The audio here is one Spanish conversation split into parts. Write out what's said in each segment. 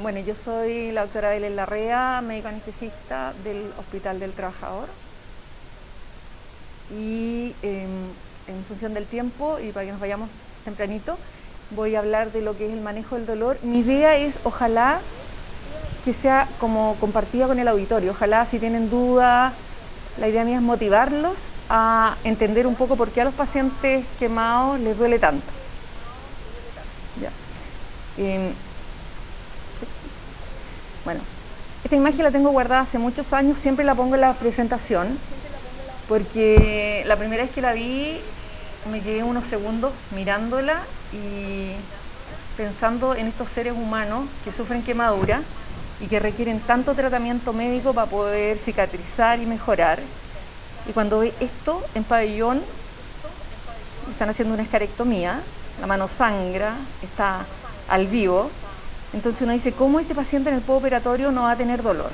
Bueno, yo soy la doctora Belén Larrea, médico anestesista del Hospital del Trabajador. Y en función del tiempo, y para que nos vayamos tempranito, voy a hablar de lo que es el manejo del dolor. Mi idea es, ojalá, que sea como compartida con el auditorio. Ojalá, si tienen dudas, la idea mía es motivarlos a entender un poco por qué a los pacientes quemados les duele tanto. Ya. Bueno, esta imagen la tengo guardada hace muchos años, siempre la pongo en la presentación, porque la primera vez que la vi me quedé unos segundos mirándola y pensando en estos seres humanos que sufren quemadura y que requieren tanto tratamiento médico para poder cicatrizar y mejorar. Y cuando ve esto en pabellón, están haciendo una escarectomía, la mano sangra, está al vivo. Entonces uno dice, ¿cómo este paciente en el postoperatorio no va a tener dolor?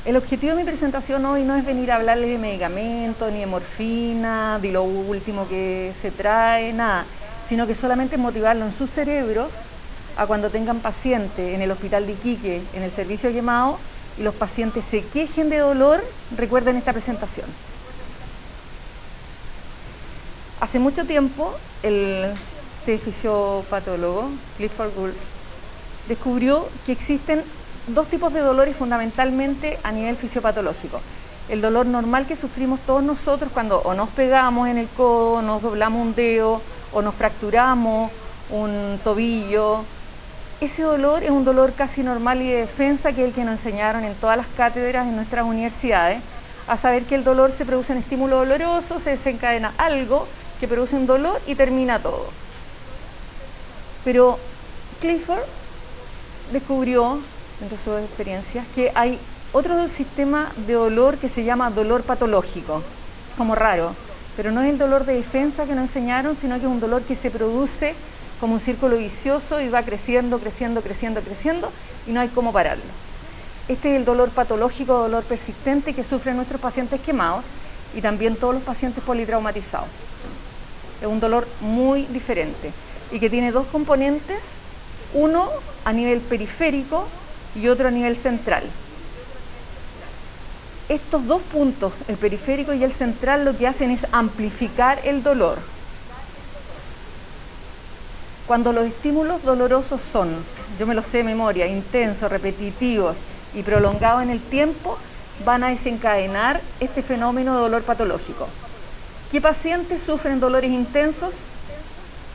El objetivo de mi presentación hoy no es venir a hablarles de medicamentos, ni de morfina, de lo último que se trae, nada, sino que solamente motivarlo en sus cerebros a cuando tengan pacientes en el hospital de Iquique, en el servicio de quemado, y los pacientes se quejen de dolor, recuerden esta presentación. Hace mucho tiempo, el fisiopatólogo Clifford Woolf descubrió que existen dos tipos de dolores fundamentalmente a nivel fisiopatológico. El dolor normal que sufrimos todos nosotros cuando o nos pegamos en el codo, nos doblamos un dedo o nos fracturamos un tobillo. Ese dolor es un dolor casi normal y de defensa, que es el que nos enseñaron en todas las cátedras en nuestras universidades, a saber que el dolor se produce en estímulo doloroso, se desencadena algo que produce un dolor y termina todo. Pero Clifford descubrió, entre sus experiencias, que hay otro sistema de dolor que se llama dolor patológico, como raro, pero no es el dolor de defensa que nos enseñaron, sino que es un dolor que se produce como un círculo vicioso y va creciendo, creciendo, creciendo, creciendo, y no hay cómo pararlo. Este es el dolor patológico, dolor persistente que sufren nuestros pacientes quemados y también todos los pacientes politraumatizados. Es un dolor muy diferente y que tiene dos componentes, uno a nivel periférico y otro a nivel central. Estos dos puntos, el periférico y el central, lo que hacen es amplificar el dolor. Cuando los estímulos dolorosos son, yo me lo sé de memoria, intensos, repetitivos y prolongados en el tiempo, van a desencadenar este fenómeno de dolor patológico. ¿Qué pacientes sufren dolores intensos?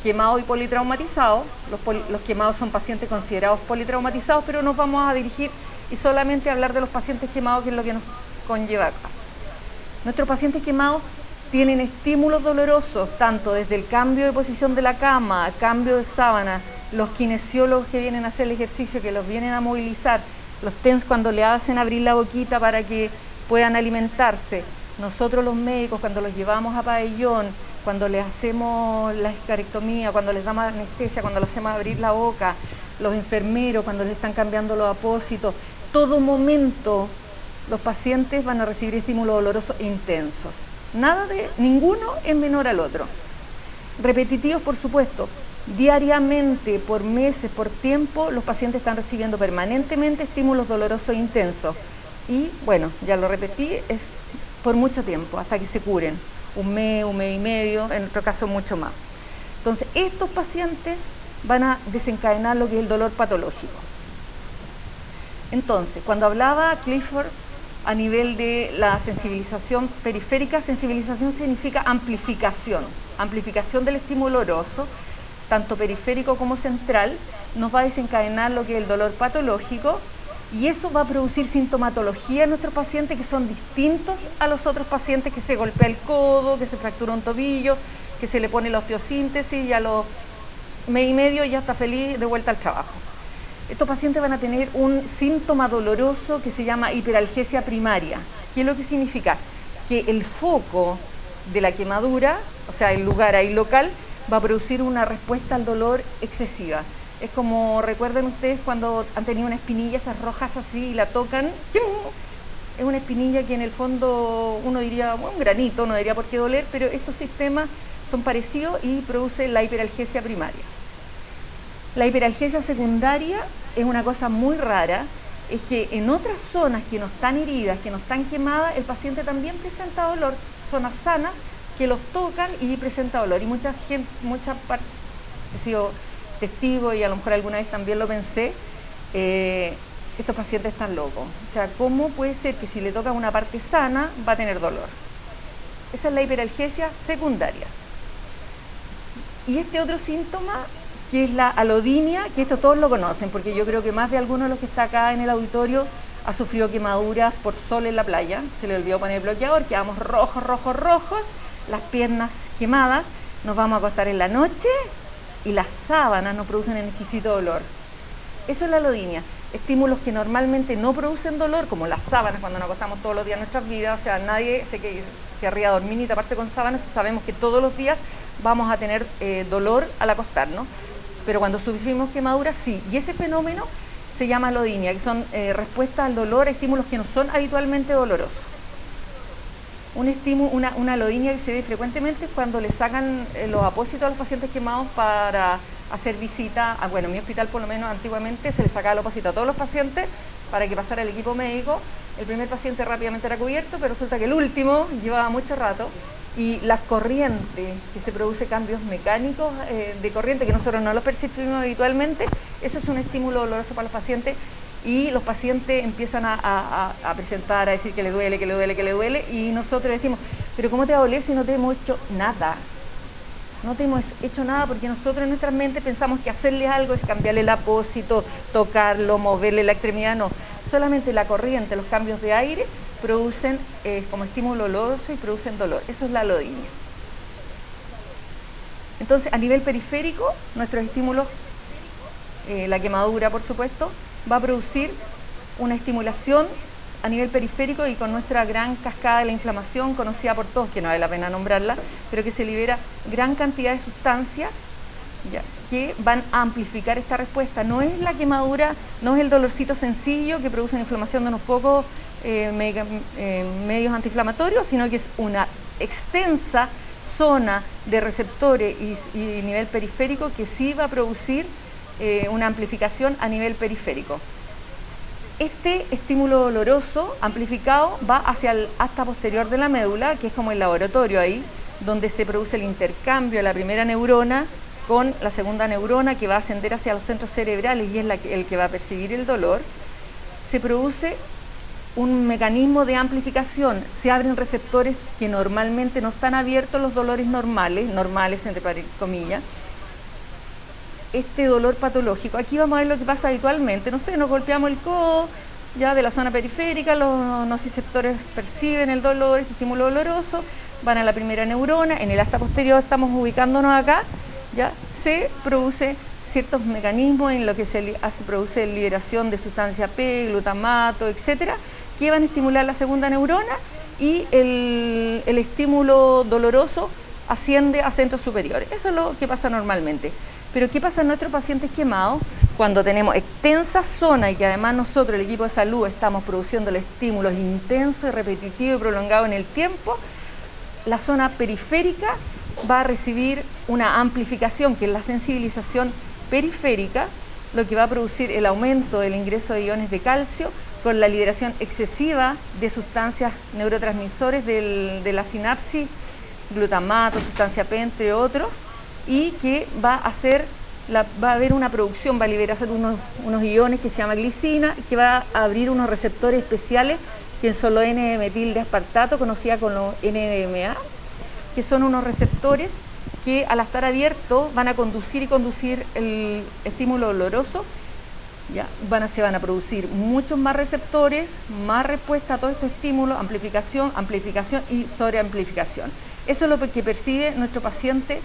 Quemados y politraumatizados. Los quemados son pacientes considerados politraumatizados, pero nos vamos a dirigir y solamente hablar de los pacientes quemados, que es lo que nos conlleva acá. Nuestros pacientes quemados tienen estímulos dolorosos, tanto desde el cambio de posición de la cama, cambio de sábana, los kinesiólogos que vienen a hacer el ejercicio, que los vienen a movilizar, los TENS cuando le hacen abrir la boquita para que puedan alimentarse, nosotros los médicos cuando los llevamos a pabellón, cuando les hacemos la escarectomía, cuando les damos anestesia, cuando les hacemos abrir la boca, los enfermeros cuando les están cambiando los apósitos, todo momento los pacientes van a recibir estímulos dolorosos intensos. Ninguno es menor al otro. Repetitivos, por supuesto. Diariamente, por meses, por tiempo, los pacientes están recibiendo permanentemente estímulos dolorosos intensos. Y bueno, ya lo repetí, es por mucho tiempo, hasta que se curen. Un mes y medio, en otro caso mucho más. Entonces, estos pacientes van a desencadenar lo que es el dolor patológico. Entonces, cuando hablaba Clifford a nivel de la sensibilización periférica, sensibilización significa amplificación, amplificación del estímulo doloroso, tanto periférico como central, nos va a desencadenar lo que es el dolor patológico, y eso va a producir sintomatología en nuestros pacientes que son distintos a los otros pacientes que se golpea el codo, que se fractura un tobillo, que se le pone la osteosíntesis y a los mes y medio ya está feliz de vuelta al trabajo. Estos pacientes van a tener un síntoma doloroso que se llama hiperalgesia primaria. ¿Qué es lo que significa? Que el foco de la quemadura, o sea, el lugar ahí local, va a producir una respuesta al dolor excesiva. Es como, recuerden ustedes cuando han tenido una espinilla, esas rojas así, y la tocan, ¡chum! Es una espinilla que en el fondo uno diría, bueno, un granito, no diría por qué doler, pero estos sistemas son parecidos y producen la hiperalgesia primaria. La hiperalgesia secundaria es una cosa muy rara, es que en otras zonas que no están heridas, que no están quemadas, el paciente también presenta dolor, zonas sanas que los tocan y presenta dolor. Y mucha gente, he sido testigo y a lo mejor alguna vez también lo pensé, estos pacientes están locos. O sea, ¿cómo puede ser que si le toca una parte sana va a tener dolor? Esa es la hiperalgesia secundaria. Y este otro síntoma, que es la alodinia, que esto todos lo conocen, porque yo creo que más de alguno de los que está acá en el auditorio ha sufrido quemaduras por sol en la playa, se le olvidó poner bloqueador, quedamos rojos, las piernas quemadas, nos vamos a acostar en la noche y las sábanas nos producen un exquisito dolor. Eso es la alodinia. Estímulos que normalmente no producen dolor, como las sábanas cuando nos acostamos todos los días en nuestras vidas, o sea, nadie se querría dormir ni taparse con sábanas, y sabemos que todos los días vamos a tener dolor al acostarnos, pero cuando sufrimos quemaduras sí, y ese fenómeno se llama alodinia, que son respuestas al dolor, estímulos que no son habitualmente dolorosos. Una alodinia que se ve frecuentemente es cuando le sacan los apósitos a los pacientes quemados para hacer visita, bueno, en mi hospital por lo menos antiguamente se le sacaba el apósito a todos los pacientes para que pasara el equipo médico. El primer paciente rápidamente era cubierto, pero resulta que el último llevaba mucho rato, y las corrientes, que se produce cambios mecánicos de corriente que nosotros no los percibimos habitualmente, eso es un estímulo doloroso para los pacientes, y los pacientes empiezan a presentar, a decir que le duele, y nosotros decimos, pero ¿cómo te va a doler si no te hemos hecho nada? No te hemos hecho nada, porque nosotros en nuestra mente pensamos que hacerle algo es cambiarle el apósito, tocarlo, moverle la extremidad, no. Solamente la corriente, los cambios de aire producen como estímulo doloroso y producen dolor. Eso es la alodinia. Entonces, a nivel periférico, nuestros estímulos, la quemadura, por supuesto, va a producir una estimulación a nivel periférico y con nuestra gran cascada de la inflamación, conocida por todos, que no vale la pena nombrarla, pero que se libera gran cantidad de sustancias, ¿ya?, que van a amplificar esta respuesta. No es la quemadura, no es el dolorcito sencillo que produce una inflamación de unos pocos medios antiinflamatorios, sino que es una extensa zona de receptores y nivel periférico que sí va a producir una amplificación a nivel periférico. Este estímulo doloroso amplificado va hacia el asta posterior de la médula, que es como el laboratorio ahí, donde se produce el intercambio de la primera neurona con la segunda neurona, que va a ascender hacia los centros cerebrales y es el que va a percibir el dolor. Se produce un mecanismo de amplificación, se abren receptores que normalmente no están abiertos, los dolores normales entre comillas. Este dolor patológico, aquí vamos a ver lo que pasa habitualmente, no sé, nos golpeamos el codo, ya de la zona periférica, los nociceptores perciben el dolor, este estímulo doloroso, van a la primera neurona, en el asta posterior estamos ubicándonos acá, ya se produce ciertos mecanismos en lo que se produce liberación de sustancia P, glutamato, etcétera, que van a estimular la segunda neurona, y el estímulo doloroso asciende a centros superiores. Eso es lo que pasa normalmente. Pero ¿qué pasa en nuestros pacientes quemados? Cuando tenemos extensa zona y que además nosotros, el equipo de salud, estamos produciendo estímulos intensos y repetitivos y prolongados en el tiempo, la zona periférica va a recibir una amplificación, que es la sensibilización periférica, lo que va a producir el aumento del ingreso de iones de calcio con la liberación excesiva de sustancias neurotransmisores de la sinapsis, glutamato, sustancia P, entre otros, y que va a haber una producción, va a liberar unos iones que se llama glicina, que va a abrir unos receptores especiales que son los N-metil de aspartato, conocida como NMDA, que son unos receptores que al estar abiertos van a conducir el estímulo doloroso. Ya, se van a producir muchos más receptores, más respuesta a todos estos estímulos, amplificación y sobreamplificación. Eso es lo que percibe nuestro paciente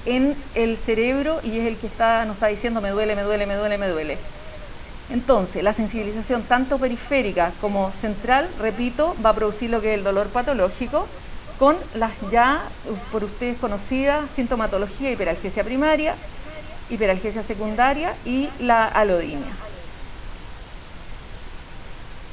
en el cerebro y es el que nos está diciendo me duele, me duele, me duele, me duele. Entonces, la sensibilización tanto periférica como central, repito, va a producir lo que es el dolor patológico con las ya por ustedes conocidas sintomatología, hiperalgesia primaria, hiperalgesia secundaria y la alodinia.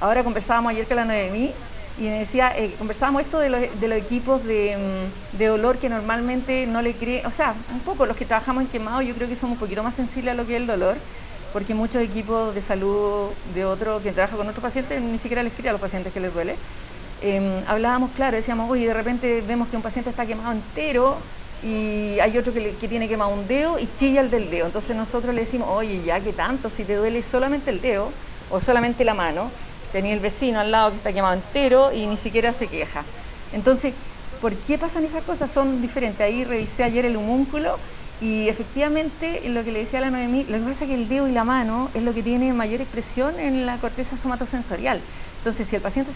Ahora conversábamos ayer con la Noemí y me decía, conversábamos esto de los equipos de dolor que normalmente no le creen, o sea, un poco los que trabajamos en quemado yo creo que somos un poquito más sensibles a lo que es el dolor, porque muchos equipos de salud de otro que trabaja con otros pacientes ni siquiera les cree a los pacientes que les duele. Hablábamos, claro, decíamos, oye, de repente vemos que un paciente está quemado entero y hay otro que tiene quemado un dedo y chilla el del dedo. Entonces nosotros le decimos, oye, ya que tanto, si te duele solamente el dedo o solamente la mano, tenía el vecino al lado que está quemado entero y ni siquiera se queja. Entonces, ¿por qué pasan esas cosas? Son diferentes. Ahí revisé ayer el homúnculo y efectivamente lo que le decía a la Noemí, lo que pasa es que el dedo y la mano es lo que tiene mayor expresión en la corteza somatosensorial. Entonces, si el paciente,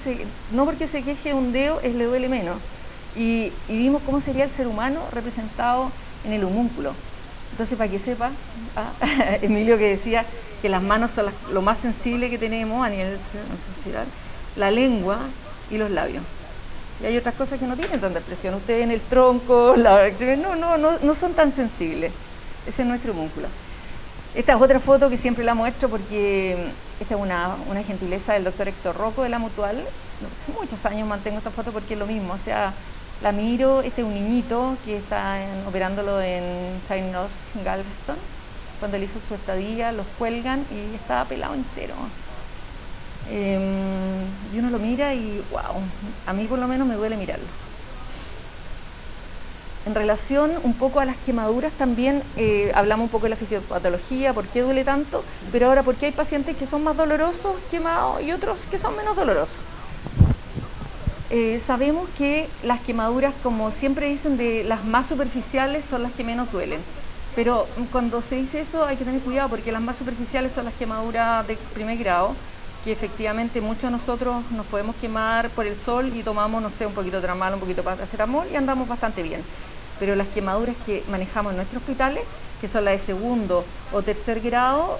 no porque se queje un dedo, le duele menos. Y vimos cómo sería el ser humano representado en el homúnculo. Entonces, para que sepa, Emilio que decía que las manos son lo más sensible que tenemos a nivel sensorial, la lengua y los labios. Y hay otras cosas que no tienen tanta expresión. Ustedes en el tronco, no son tan sensibles. Ese es nuestro homúnculo. Esta es otra foto que siempre la muestro porque esta es una gentileza del doctor Héctor Rocco de la Mutual. Hace muchos años mantengo esta foto porque es lo mismo. O sea, la miro, este es un niñito que está operándolo en Charing Cross, Galveston. Cuando él hizo su estadía, los cuelgan y estaba pelado entero. Y uno lo mira y wow, a mí por lo menos me duele mirarlo. En relación un poco a las quemaduras también hablamos un poco de la fisiopatología, por qué duele tanto, pero ahora por qué hay pacientes que son más dolorosos quemados y otros que son menos dolorosos. Sabemos que las quemaduras, como siempre dicen, de las más superficiales son las que menos duelen. Pero cuando se dice eso hay que tener cuidado porque las más superficiales son las quemaduras de primer grado, que efectivamente muchos de nosotros nos podemos quemar por el sol y tomamos, no sé, un poquito de tramal, un poquito de paracetamol y andamos bastante bien. Pero las quemaduras que manejamos en nuestros hospitales, que son las de segundo o tercer grado,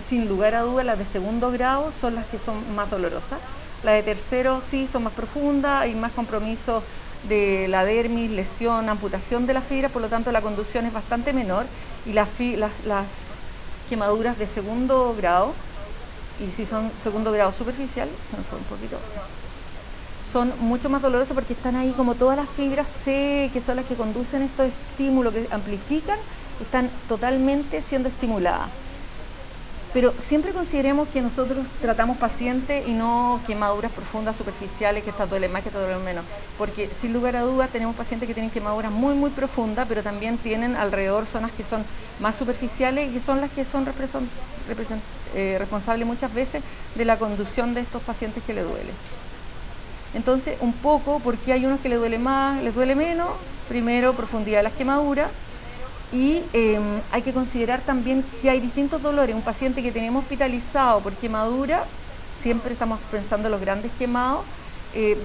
sin lugar a dudas las de segundo grado son las que son más dolorosas. Las de tercero sí son más profundas, hay más compromiso de la dermis, lesión, amputación de la fibra, por lo tanto la conducción es bastante menor y las quemaduras de segundo grado, y si son segundo grado superficial, se nos fue un poquito, son mucho más dolorosas porque están ahí como todas las fibras C, que son las que conducen estos estímulos, que amplifican, están totalmente siendo estimuladas. Pero siempre consideremos que nosotros tratamos pacientes y no quemaduras profundas, superficiales, que estas duelen más, que estas duelen menos. Porque sin lugar a dudas tenemos pacientes que tienen quemaduras muy, muy profundas, pero también tienen alrededor zonas que son más superficiales y que son las que son responsables muchas veces de la conducción de estos pacientes que les duele. Entonces, un poco, porque hay unos que les duele más, les duele menos. Primero, profundidad de las quemaduras. Y hay que considerar también que hay distintos dolores. Un paciente que tenemos hospitalizado por quemadura, siempre estamos pensando en los grandes quemados,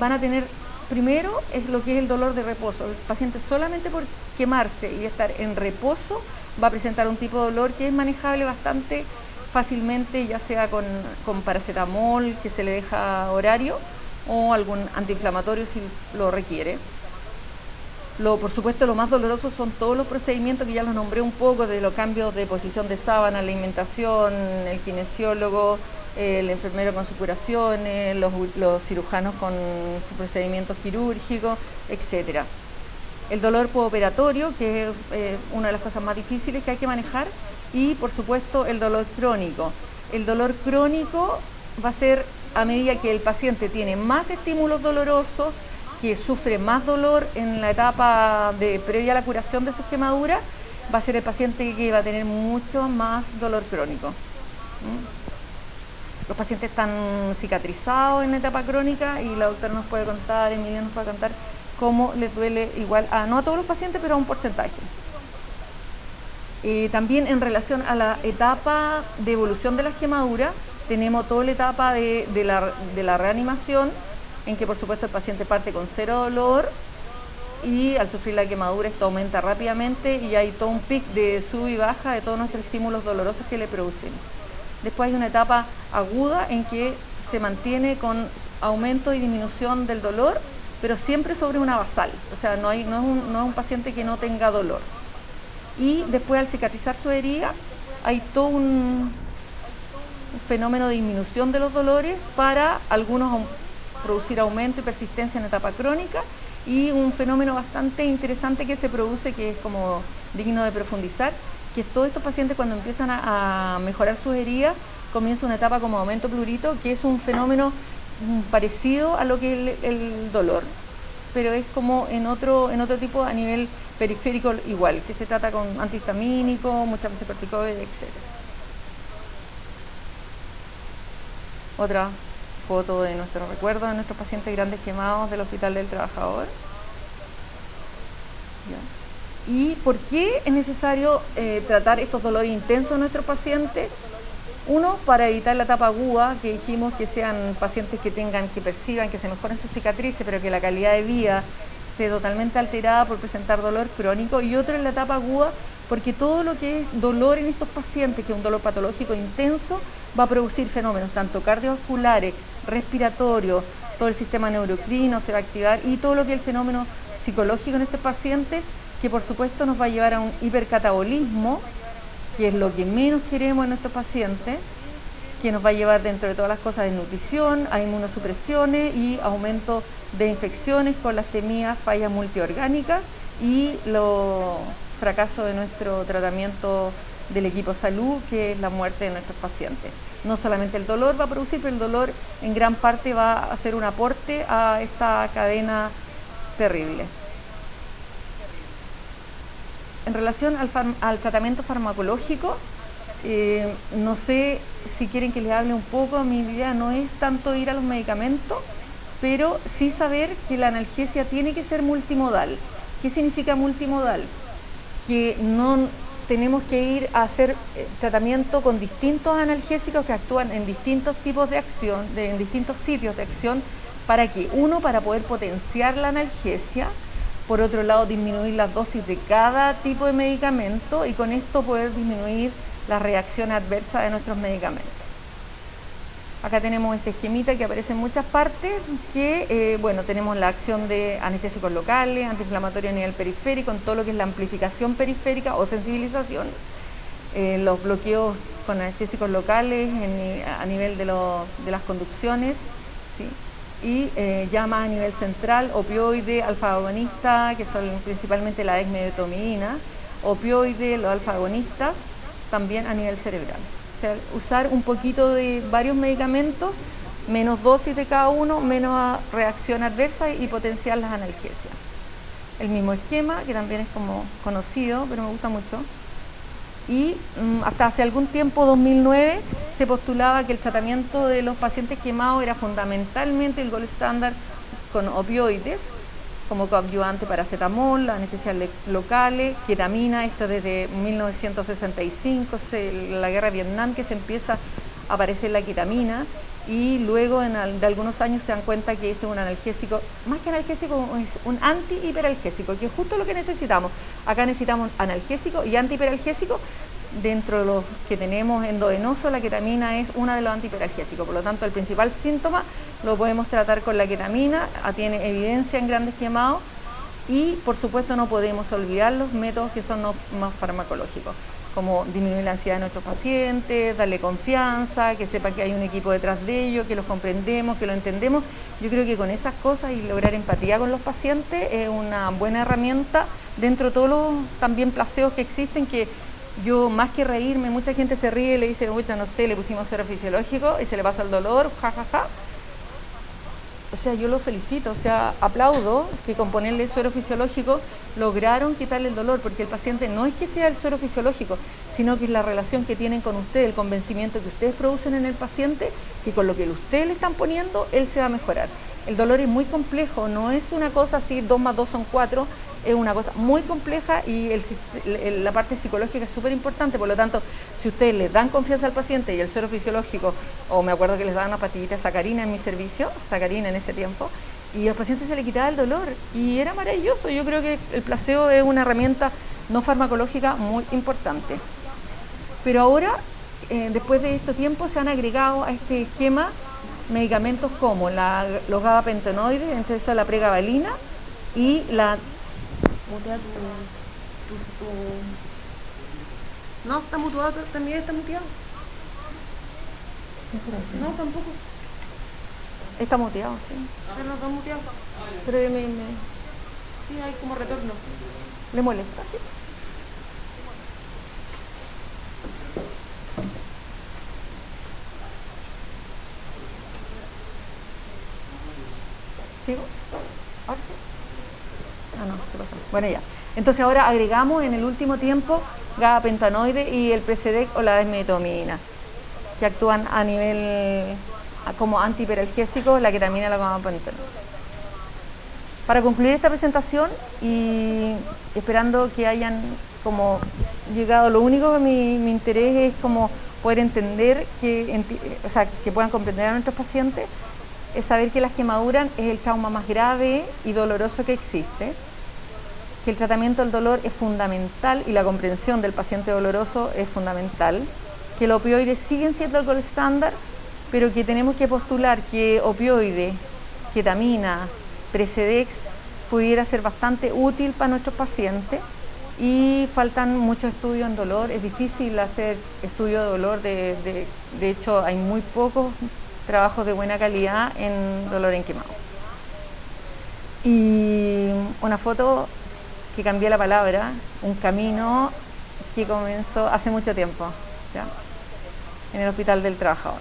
van a tener, primero, es lo que es el dolor de reposo. El paciente solamente por quemarse y estar en reposo va a presentar un tipo de dolor que es manejable bastante fácilmente, ya sea con paracetamol, que se le deja horario, o algún antiinflamatorio si lo requiere. Por supuesto, lo más doloroso son todos los procedimientos que ya los nombré un poco, de los cambios de posición de sábana, la alimentación, el kinesiólogo, el enfermero con sus curaciones, los cirujanos con sus procedimientos quirúrgicos, etc. El dolor postoperatorio, que es una de las cosas más difíciles que hay que manejar, y por supuesto el dolor crónico. El dolor crónico va a ser a medida que el paciente tiene más estímulos dolorosos, que sufre más dolor en la etapa previa a la curación de sus quemaduras, va a ser el paciente que va a tener mucho más dolor crónico. Los pacientes están cicatrizados en etapa crónica y la doctora nos puede contar, Emilia nos puede contar cómo les duele igual a, no a todos los pacientes, pero a un porcentaje. También en relación a la etapa de evolución de las quemaduras, tenemos toda la etapa de la reanimación, en que por supuesto el paciente parte con cero dolor y al sufrir la quemadura esto aumenta rápidamente y hay todo un pic de sub y baja de todos nuestros estímulos dolorosos que le producen. Después hay una etapa aguda en que se mantiene con aumento y disminución del dolor, pero siempre sobre una basal, o sea, no es un paciente que no tenga dolor. Y después al cicatrizar su herida hay todo un fenómeno de disminución de los dolores para algunos producir aumento y persistencia en etapa crónica y un fenómeno bastante interesante que se produce, que es como digno de profundizar, que todos estos pacientes cuando empiezan a mejorar sus heridas comienza una etapa como aumento plurito, que es un fenómeno parecido a lo que es el dolor, pero es como en otro tipo a nivel periférico igual, que se trata con antihistamínico, muchas veces corticoides, etc. Otra foto de nuestro recuerdo de nuestros pacientes grandes quemados del Hospital del Trabajador. ¿Ya? ¿Y por qué es necesario tratar estos dolores intensos en nuestros pacientes? Uno, para evitar la etapa aguda, que dijimos que sean pacientes que perciban, que se mejoren sus cicatrices, pero que la calidad de vida esté totalmente alterada por presentar dolor crónico. Y otro en la etapa aguda, porque todo lo que es dolor en estos pacientes, que es un dolor patológico intenso, va a producir fenómenos tanto cardiovasculares, respiratorios, todo el sistema neurocrino se va a activar y todo lo que es el fenómeno psicológico en este paciente, que por supuesto nos va a llevar a un hipercatabolismo, que es lo que menos queremos en nuestros pacientes, que nos va a llevar dentro de todas las cosas de nutrición, a inmunosupresiones y aumento de infecciones con las temidas fallas multiorgánicas y los fracasos de nuestro tratamiento del equipo salud, que es la muerte de nuestros pacientes. No solamente el dolor va a producir, pero el dolor en gran parte va a hacer un aporte a esta cadena terrible. En relación al tratamiento farmacológico, no sé si quieren que les hable un poco. Mi idea no es tanto ir a los medicamentos, pero sí saber que la analgesia tiene que ser multimodal. ¿Qué significa multimodal? Que no tenemos que ir a hacer tratamiento con distintos analgésicos que actúan en distintos tipos de acción, en distintos sitios de acción. ¿Para qué? Uno, para poder potenciar la analgesia. Por otro lado, disminuir las dosis de cada tipo de medicamento y con esto poder disminuir la reacción adversa de nuestros medicamentos. Acá tenemos este esquemita que aparece en muchas partes, que bueno, tenemos la acción de anestésicos locales, antiinflamatorios a nivel periférico, en todo lo que es la amplificación periférica o sensibilización, los bloqueos con anestésicos locales a nivel de las conducciones, ¿sí? Y ya más a nivel central, opioide, alfa-agonista, que son principalmente la dexmedetomidina, opioide, los alfa-agonistas, también a nivel cerebral. O sea, usar un poquito de varios medicamentos, menos dosis de cada uno, menos reacción adversa y potenciar las analgesias. El mismo esquema, que también es como conocido, pero me gusta mucho. Y hasta hace algún tiempo, 2009, se postulaba que el tratamiento de los pacientes quemados era fundamentalmente el gold standard con opioides, como coadyuvante paracetamol, anestesias locales, ketamina, esto desde 1965, la guerra de Vietnam, que se empieza a aparecer la ketamina, y luego de algunos años se dan cuenta que esto es un analgésico, más que analgésico, es un antihiperalgésico, que es justo lo que necesitamos. Acá necesitamos analgésico y antihiperalgésico. Dentro de los que tenemos endovenoso, la ketamina es una de los antihiperalgésicos, por lo tanto el principal síntoma lo podemos tratar con la ketamina, tiene evidencia en grandes quemados y por supuesto no podemos olvidar los métodos que son más farmacológicos, como disminuir la ansiedad de nuestros pacientes, darle confianza, que sepan que hay un equipo detrás de ellos, que los comprendemos, que lo entendemos. Yo creo que con esas cosas y lograr empatía con los pacientes es una buena herramienta dentro de todos los también placeos que existen, que yo más que reírme, mucha gente se ríe y le dice, no sé, le pusimos suero fisiológico y se le pasa el dolor, jajaja. o sea, yo lo felicito, o sea, aplaudo que con ponerle suero fisiológico lograron quitarle el dolor, porque el paciente no es que sea el suero fisiológico, sino que es la relación que tienen con usted, el convencimiento que ustedes producen en el paciente, que con lo que ustedes le están poniendo, él se va a mejorar. El dolor es muy complejo, no es una cosa así, 2 más 2 son 4, es una cosa muy compleja y la parte psicológica es súper importante. Por lo tanto, si ustedes les dan confianza al paciente y el suero fisiológico, o me acuerdo que les daban una pastillita de sacarina en mi servicio, sacarina en ese tiempo, y al paciente se le quitaba el dolor y era maravilloso. Yo creo que el placebo es una herramienta no farmacológica muy importante. Pero ahora, después de este tiempo, se han agregado a este esquema medicamentos como los gabapentinoides, entre eso la pregabalina y la... No, está mutuado, también está muteado. No, tampoco. Está muteado, sí. Pero no está muteado. Pero sí, hay como retorno. ¿Le molesta, sí? ¿Sigo? ¿Ahora sí? Ah, no, se pasó. Bueno, ya. Entonces ahora agregamos en el último tiempo gabapentinoide y el Precedex o la desmetomidina, que actúan a nivel como antihiperalgésico, la ketamina y la gabapentinoide. Para concluir esta presentación y esperando que hayan como llegado, lo único que mi interés es como poder entender, o sea, que puedan comprender a nuestros pacientes, es saber que las quemaduras es el trauma más grave y doloroso que existe, que el tratamiento del dolor es fundamental y la comprensión del paciente doloroso es fundamental, que los opioides siguen siendo el gold estándar, pero que tenemos que postular que opioide, ketamina, Precedex pudiera ser bastante útil para nuestros pacientes y faltan muchos estudios en dolor. Es difícil hacer estudios de dolor, de hecho hay muy pocos trabajos de buena calidad en dolor en quemado. Y una foto que cambió la palabra, un camino que comenzó hace mucho tiempo, ¿ya? En el Hospital del Trabajador.